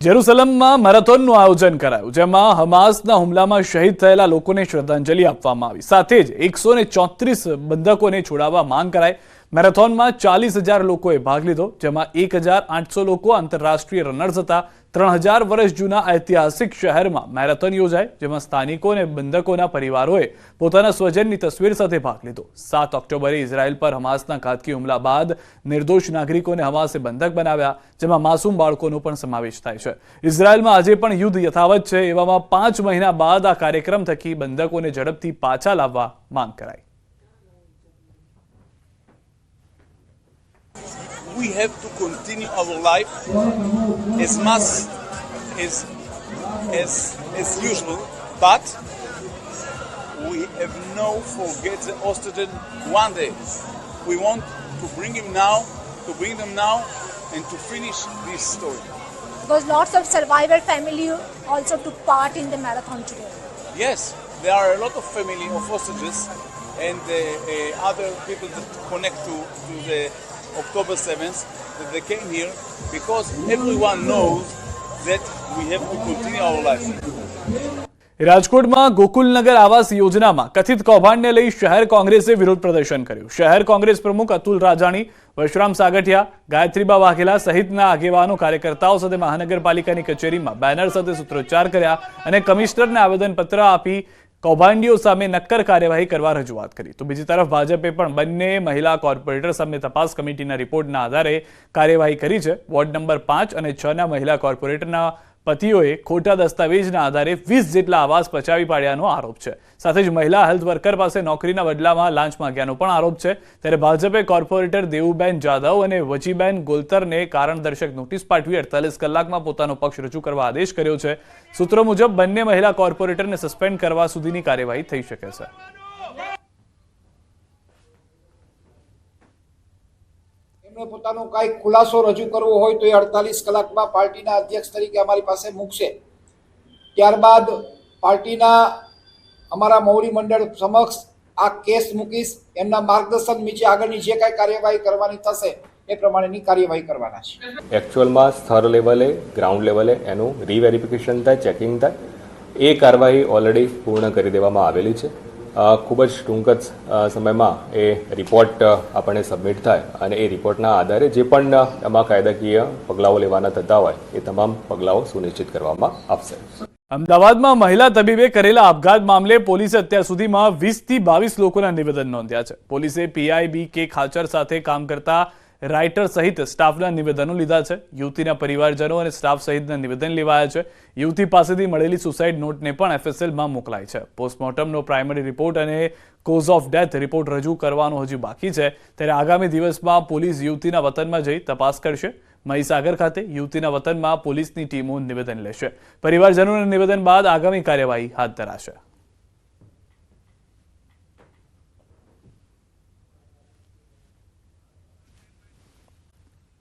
જેરુસલમમાં મેરેથોનનું આયોજન કરાયું, જેમાં હમાસના હુમલામાં શહીદ થયેલા લોકોને શ્રદ્ધાંજલિ આપવામાં આવી. સાથે જ 134 બંધકોને છોડાવવા માંગ કરાઈ. મેરેથોનમાં 40,000 લોકોએ ભાગ લીધો, જેમાં 1,800 લોકો આંતરરાષ્ટ્રીય રનર્સ હતા. 3,000 વર્ષ જૂના ઐતિહાસિક શહેરમાં મેરેથોન યોજાય, જેમાં સ્થાનિકો અને બંધકોના પરિવારોએ પોતાના સ્વજનની તસવીર સાથે ભાગ લીધો. 7 ઓક્ટોબરે ઇઝરાયલ પર હમાસના ઘાતકી હુમલા બાદ નિર્દોષ નાગરિકોને હમાસે બંધક બનાવ્યા, જેમાં માસૂમ બાળકોનો પણ સમાવેશ થાય છે. ઇઝરાયલમાં આજે પણ યુદ્ધ યથાવત છે. એવામાં 5 મહિના બાદ આ કાર્યક્રમ થકી બંધકોને ઝડપથી પાછા લાવવા માંગ કરાઈ. We have to continue our life as much as usual, but we have no forget the hostages one day. We want to bring them now, and to finish this story. Because lots of survivor family also took part in the marathon today. Yes, there are a lot of family of hostages and other people that connect to the October 7th, that they came here because everyone knows that we have to continue our life. રાજકોટમાં ગોકુલનગર આવાસ યોજનામાં કથિત કૌભાંડને લઈ શહેર કોંગ્રેસે વિરોધ પ્રદર્શન કર્યું. શહેર કોંગ્રેસ પ્રમુખ અતુલ રાજાણી, વશરામ સાગઠિયા, ગાયત્રીબા વાઘેલા સહિતના આગેવાનો કાર્યકર્તાઓ સાથે મહાનગરપાલિકાની કચેરીમાં બેનર સાથે સૂત્રોચ્ચાર કર્યા અને કમિશનરને આવેદનપત્ર આપી કૌભાંડીઓ સામે નક્કર કાર્યવાહી કરવા રજૂઆત કરી. તો બીજી તરફ ભાજપે પણ બંને મહિલા કોર્પોરેટર સામે તપાસ કમિટીના રિપોર્ટના આધારે કાર્યવાહી કરી છે. વોર્ડ નંબર 5 અને 6ના મહિલા કોર્પોરેટરના પતિઓએ ખોટા દસ્તાવેજના આધારે 20 જેટલા આવાસ પચાવી પાડ્યાનો આરોપ છે. સાથે જ મહિલા હેલ્થ વર્કર પાસે નોકરીના બદલામાં લાંચ માંગ્યાનો પણ આરોપ છે. ત્યારે ભાજપે કોર્પોરેટર દેવુબેન જાદવ અને વજીબેન ગોલતરને કારણદર્શક નોટિસ પાઠવી 48 કલાકમાં પોતાનો પક્ષ રજૂ કરવા આદેશ કર્યો છે. સૂત્રો મુજબ બંને મહિલા કોર્પોરેટરને સસ્પેન્ડ કરવા સુધીની કાર્યવાહી થઈ શકે છે. પોતાનો કાંઈ ખુલાસો રજૂ કરવો હોય તો એ 48 કલાકમાં પાર્ટીના અધ્યક્ષ તરીકે અમારી પાસે મૂકશે. ત્યારબાદ પાર્ટીના અમારા મૌરી મંડળ સમક્ષ આ કેસ મૂકીશ. એમના માર્ગદર્શન નીચે આગળની જે કાંઈ કાર્યવાહી કરવાની થશે એ પ્રમાણેની કાર્યવાહી કરવાના છે. એકચ્યુઅલમાં સ્થળ લેવલે, ગ્રાઉન્ડ લેવલે એનું રીવેરિફિકેશન થાય, ચેકિંગ થાય. એ કાર્યવાહી ઓલરેડી પૂર્ણ કરી દેવામાં આવેલી છે. ખૂબ જ ટૂંક જ સમયમાં એ રિપોર્ટ આપણને સબમિટ થાય અને એ રિપોર્ટના આધારે જે પણ એમાં કાયદાકીય પગલાઓ લેવાના થતા હોય એ તમામ પગલાઓ સુનિશ્ચિત કરવામાં આવશે. અમદાવાદમાં મહિલા તબીબે કરેલા આપઘાત મામલે પોલીસે અત્યાર સુધીમાં 20 થી 22 લોકોના નિવેદન નોંધ્યા છે. પોલીસે પીઆઈબી કે ખાચર સાથે કામ કરતા રાઇટર સહિત સ્ટાફના નિવેદનો લીધા છે. યુવતીના પરિવારજનો અને સ્ટાફ સહિતના નિવેદન લેવાયા છે. યુવતી પાસેથી મળેલી સુસાઇડ નોટને પણ એફએસએલમાં મોકલાઈ છે. પોસ્ટમોર્ટમનો પ્રાઇમરી રિપોર્ટ અને કોઝ ઓફ ડેથ રિપોર્ટ રજૂ કરવાનો હજુ બાકી છે. ત્યારે આગામી દિવસમાં પોલીસ યુવતીના વતનમાં જઈ તપાસ કરશે. મહીસાગર ખાતે યુવતીના વતનમાં પોલીસની ટીમો નિવેદન લેશે. પરિવારજનોના નિવેદન બાદ આગામી કાર્યવાહી હાથ ધરાશે.